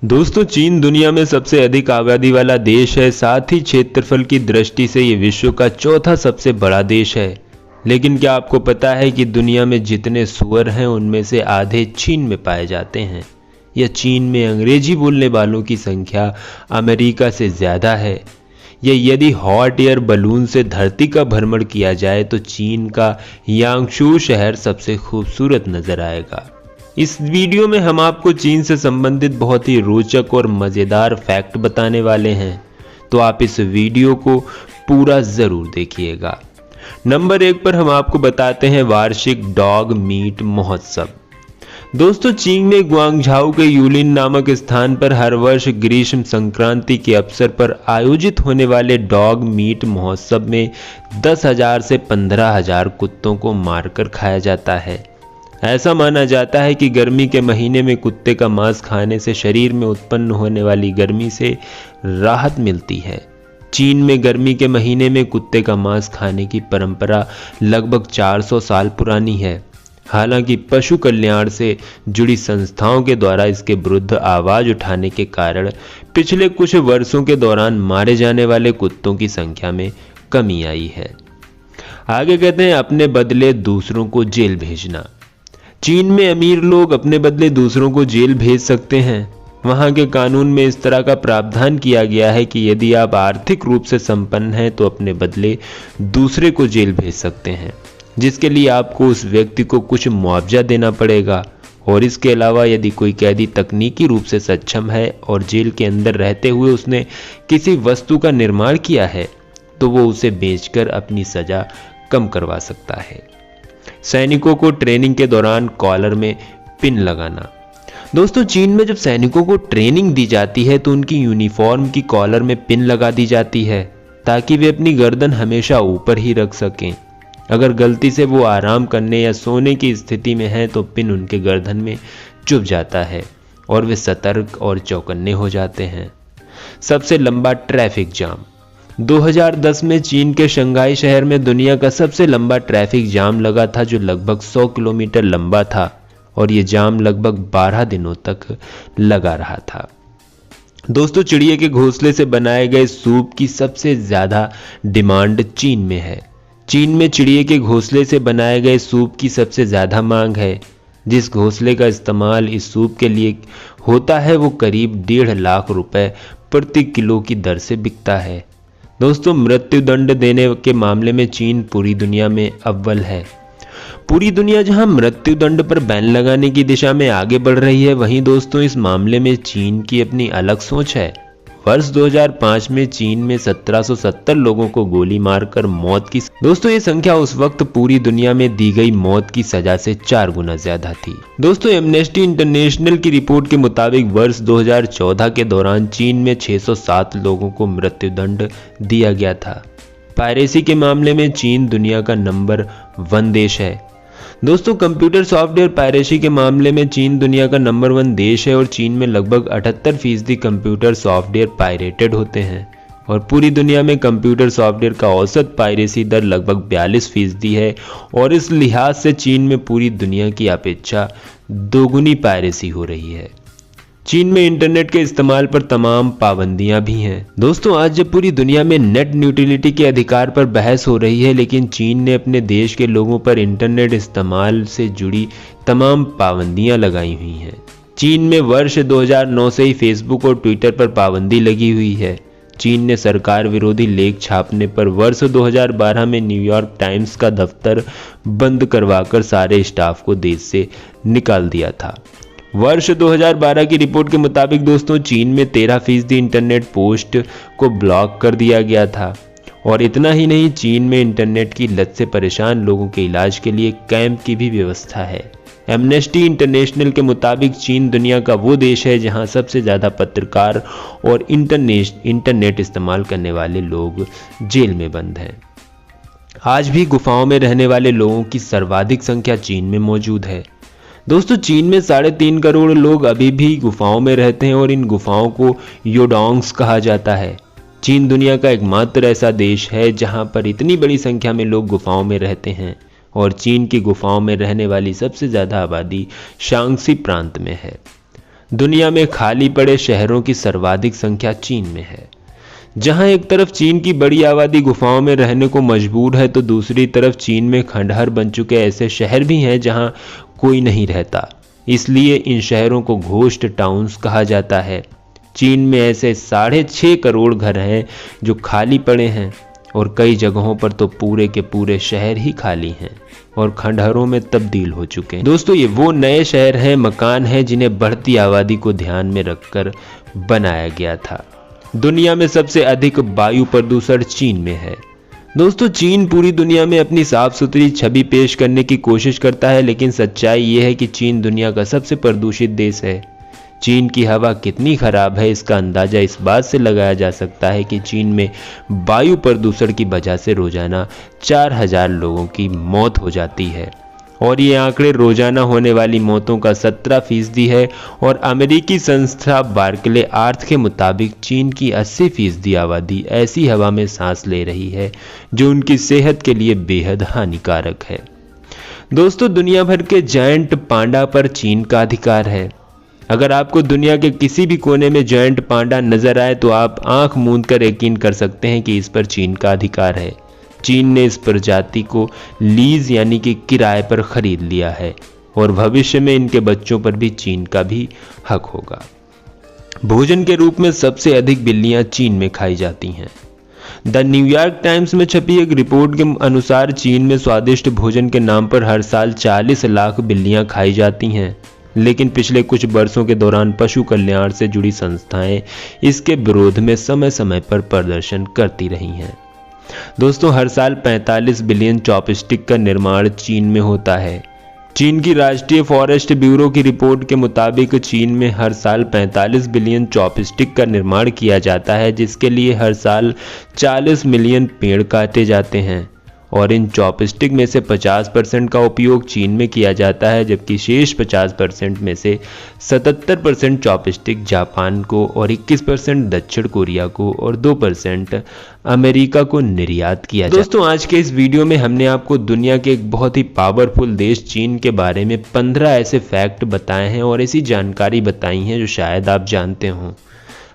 दोस्तों, चीन दुनिया में सबसे अधिक आबादी वाला देश है। साथ ही क्षेत्रफल की दृष्टि से ये विश्व का चौथा सबसे बड़ा देश है। लेकिन क्या आपको पता है कि दुनिया में जितने सूअर हैं उनमें से आधे चीन में पाए जाते हैं। या चीन में अंग्रेजी बोलने वालों की संख्या अमेरिका से ज़्यादा है। या यदि हॉट एयर बलून से धरती का भ्रमण किया जाए तो चीन का यांगशू शहर सबसे खूबसूरत नजर आएगा। इस वीडियो में हम आपको चीन से संबंधित बहुत ही रोचक और मज़ेदार फैक्ट बताने वाले हैं, तो आप इस वीडियो को पूरा ज़रूर देखिएगा। नंबर 1 पर हम आपको बताते हैं वार्षिक डॉग मीट महोत्सव। दोस्तों, चीन में ग्वांगझाऊ के यूलिन नामक स्थान पर हर वर्ष ग्रीष्म संक्रांति के अवसर पर आयोजित होने वाले डॉग मीट महोत्सव में 10,000 से 15,000 कुत्तों को मारकर खाया जाता है। ऐसा माना जाता है कि गर्मी के महीने में कुत्ते का मांस खाने से शरीर में उत्पन्न होने वाली गर्मी से राहत मिलती है। चीन में गर्मी के महीने में कुत्ते का मांस खाने की परंपरा लगभग 400 साल पुरानी है। हालांकि पशु कल्याण से जुड़ी संस्थाओं के द्वारा इसके विरुद्ध आवाज उठाने के कारण पिछले कुछ वर्षों के दौरान मारे जाने वाले कुत्तों की संख्या में कमी आई है। आगे कहते हैं अपने बदले दूसरों को जेल भेजना। चीन में अमीर लोग अपने बदले दूसरों को जेल भेज सकते हैं। वहां के कानून में इस तरह का प्रावधान किया गया है कि यदि आप आर्थिक रूप से संपन्न हैं तो अपने बदले दूसरे को जेल भेज सकते हैं, जिसके लिए आपको उस व्यक्ति को कुछ मुआवजा देना पड़ेगा। और इसके अलावा यदि कोई कैदी तकनीकी रूप से सक्षम है और जेल के अंदर रहते हुए उसने किसी वस्तु का निर्माण किया है तो वो उसे बेचकर अपनी सजा कम करवा सकता है। सैनिकों को ट्रेनिंग के दौरान कॉलर में पिन लगाना। दोस्तों, चीन में जब सैनिकों को ट्रेनिंग दी जाती है तो उनकी यूनिफॉर्म की कॉलर में पिन लगा दी जाती है ताकि वे अपनी गर्दन हमेशा ऊपर ही रख सकें। अगर गलती से वो आराम करने या सोने की स्थिति में हैं तो पिन उनके गर्दन में चुभ जाता है और वे सतर्क और चौकन्ने हो जाते हैं। सबसे लंबा ट्रैफिक जाम। 2010 में चीन के शंघाई शहर में दुनिया का सबसे लंबा ट्रैफिक जाम लगा था, जो लगभग 100 किलोमीटर लंबा था और ये जाम लगभग 12 दिनों तक लगा रहा था। दोस्तों, चिड़िया के घोंसले से बनाए गए सूप की सबसे ज़्यादा डिमांड चीन में है। चीन में चिड़िया के घोंसले से बनाए गए सूप की सबसे ज़्यादा मांग है। जिस घोंसले का इस्तेमाल इस सूप के लिए होता है वो करीब 1.5 लाख रुपए प्रति किलो की दर से बिकता है। दोस्तों, मृत्युदंड देने के मामले में चीन पूरी दुनिया में अव्वल है। पूरी दुनिया जहां मृत्युदंड पर बैन लगाने की दिशा में आगे बढ़ रही है, वहीं दोस्तों इस मामले में चीन की अपनी अलग सोच है। वर्ष 2005 में चीन में 1770 लोगों को गोली मारकर मौत की। दोस्तों, ये संख्या उस वक्त पूरी दुनिया में दी गई मौत की सजा से 4 गुना ज्यादा थी। दोस्तों, एमनेस्टी इंटरनेशनल की रिपोर्ट के मुताबिक वर्ष 2014 के दौरान चीन में 607 लोगों को मृत्युदंड दिया गया था। पायरेसी के मामले में चीन दुनिया का नंबर 1 देश है। दोस्तों, कंप्यूटर सॉफ्टवेयर पायरेसी के मामले में चीन दुनिया का नंबर 1 देश है और चीन में लगभग 78% कंप्यूटर सॉफ्टवेयर पायरेटेड होते हैं और पूरी दुनिया में कंप्यूटर सॉफ्टवेयर का औसत पायरेसी दर लगभग 42% है। और इस लिहाज से चीन में पूरी दुनिया की अपेक्षा दोगुनी पायरेसी हो रही है। चीन में इंटरनेट के इस्तेमाल पर तमाम पाबंदियां भी हैं। दोस्तों, आज जब पूरी दुनिया में नेट न्यूट्रलिटी के अधिकार पर बहस हो रही है, लेकिन चीन ने अपने देश के लोगों पर इंटरनेट इस्तेमाल से जुड़ी तमाम पाबंदियां लगाई हुई हैं। चीन में वर्ष 2009 से ही फेसबुक और ट्विटर पर पाबंदी लगी हुई है। चीन ने सरकार विरोधी लेख छापने पर वर्ष 2012 में न्यूयॉर्क टाइम्स का दफ्तर बंद करवाकर सारे स्टाफ को देश से निकाल दिया था। वर्ष 2012 की रिपोर्ट के मुताबिक दोस्तों चीन में 13% इंटरनेट पोस्ट को ब्लॉक कर दिया गया था। और इतना ही नहीं, चीन में इंटरनेट की लत से परेशान लोगों के इलाज के लिए कैंप की भी व्यवस्था है। एमनेस्टी इंटरनेशनल के मुताबिक चीन दुनिया का वो देश है जहां सबसे ज़्यादा पत्रकार और इंटरनेट इस्तेमाल करने वाले लोग जेल में बंद हैं। आज भी गुफाओं में रहने वाले लोगों की सर्वाधिक संख्या चीन में मौजूद है। दोस्तों, चीन में 3.5 करोड़ लोग अभी भी गुफाओं में रहते हैं और इन गुफाओं को योडोंग्स कहा जाता है। चीन दुनिया का एकमात्र ऐसा देश है जहां पर इतनी बड़ी संख्या में लोग गुफाओं में रहते हैं और चीन की गुफाओं में रहने वाली सबसे ज़्यादा आबादी शांग्सी प्रांत में है। दुनिया में खाली पड़े शहरों की सर्वाधिक संख्या चीन में है। जहां एक तरफ चीन की बड़ी आबादी गुफाओं में रहने को मजबूर है, तो दूसरी तरफ चीन में खंडहर बन चुके ऐसे शहर भी हैं जहां कोई नहीं रहता। इसलिए इन शहरों को घोस्ट टाउन्स कहा जाता है। चीन में ऐसे 6.5 करोड़ घर हैं जो खाली पड़े हैं, और कई जगहों पर तो पूरे के पूरे शहर ही खाली हैं और खंडहरों में तब्दील हो चुके हैं। दोस्तों, ये वो नए शहर हैं, मकान हैं जिन्हें बढ़ती आबादी को ध्यान में रखकर बनाया गया था। दुनिया में सबसे अधिक वायु प्रदूषण चीन में है। दोस्तों, चीन पूरी दुनिया में अपनी साफ सुथरी छवि पेश करने की कोशिश करता है, लेकिन सच्चाई ये है कि चीन दुनिया का सबसे प्रदूषित देश है। चीन की हवा कितनी खराब है, इसका अंदाजा इस बात से लगाया जा सकता है कि चीन में वायु प्रदूषण की वजह से रोजाना 4000 लोगों की मौत हो जाती है, और ये आंकड़े रोजाना होने वाली मौतों का 17% है। और अमेरिकी संस्था बार्कले आर्थ के मुताबिक चीन की 80% आबादी ऐसी हवा में सांस ले रही है जो उनकी सेहत के लिए बेहद हानिकारक है। दोस्तों, दुनिया भर के जायंट पांडा पर चीन का अधिकार है। अगर आपको दुनिया के किसी भी कोने में जायंट पांडा नजर आए तो आप आंख मूंद कर यकीन कर सकते हैं कि इस पर चीन का अधिकार है। चीन ने इस प्रजाति को लीज यानी कि किराए पर खरीद लिया है, और भविष्य में इनके बच्चों पर भी चीन का भी हक होगा। भोजन के रूप में सबसे अधिक बिल्लियां चीन में खाई जाती हैं। द न्यूयॉर्क टाइम्स में छपी एक रिपोर्ट के अनुसार चीन में स्वादिष्ट भोजन के नाम पर हर साल 40 लाख बिल्लियां खाई जाती हैं, लेकिन पिछले कुछ वर्षों के दौरान पशु कल्याण से जुड़ी संस्थाएं इसके विरोध में समय समय पर प्रदर्शन करती रही हैं। दोस्तों, हर साल 45 बिलियन चॉपस्टिक का निर्माण चीन में होता है। चीन की राष्ट्रीय फॉरेस्ट ब्यूरो की रिपोर्ट के मुताबिक चीन में हर साल 45 बिलियन चॉपस्टिक का निर्माण किया जाता है, जिसके लिए हर साल 40 मिलियन पेड़ काटे जाते हैं, और इन चॉपस्टिक में से 50% का उपयोग चीन में किया जाता है, जबकि शेष 50% में से 77% चॉपस्टिक जापान को और 21% दक्षिण कोरिया को और 2% अमेरिका को निर्यात किया जाता है। दोस्तों, आज के इस वीडियो में हमने आपको दुनिया के एक बहुत ही पावरफुल देश चीन के बारे में 15 ऐसे फैक्ट बताए हैं और ऐसी जानकारी बताई हैं जो शायद आप जानते हों।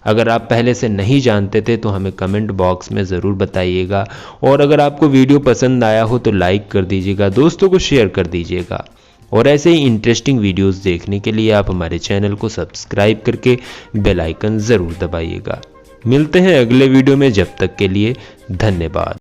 अगर आप पहले से नहीं जानते थे तो हमें कमेंट बॉक्स में ज़रूर बताइएगा, और अगर आपको वीडियो पसंद आया हो तो लाइक कर दीजिएगा, दोस्तों को शेयर कर दीजिएगा, और ऐसे ही इंटरेस्टिंग वीडियोस देखने के लिए आप हमारे चैनल को सब्सक्राइब करके बेल आइकन ज़रूर दबाइएगा। मिलते हैं अगले वीडियो में, जब तक के लिए धन्यवाद।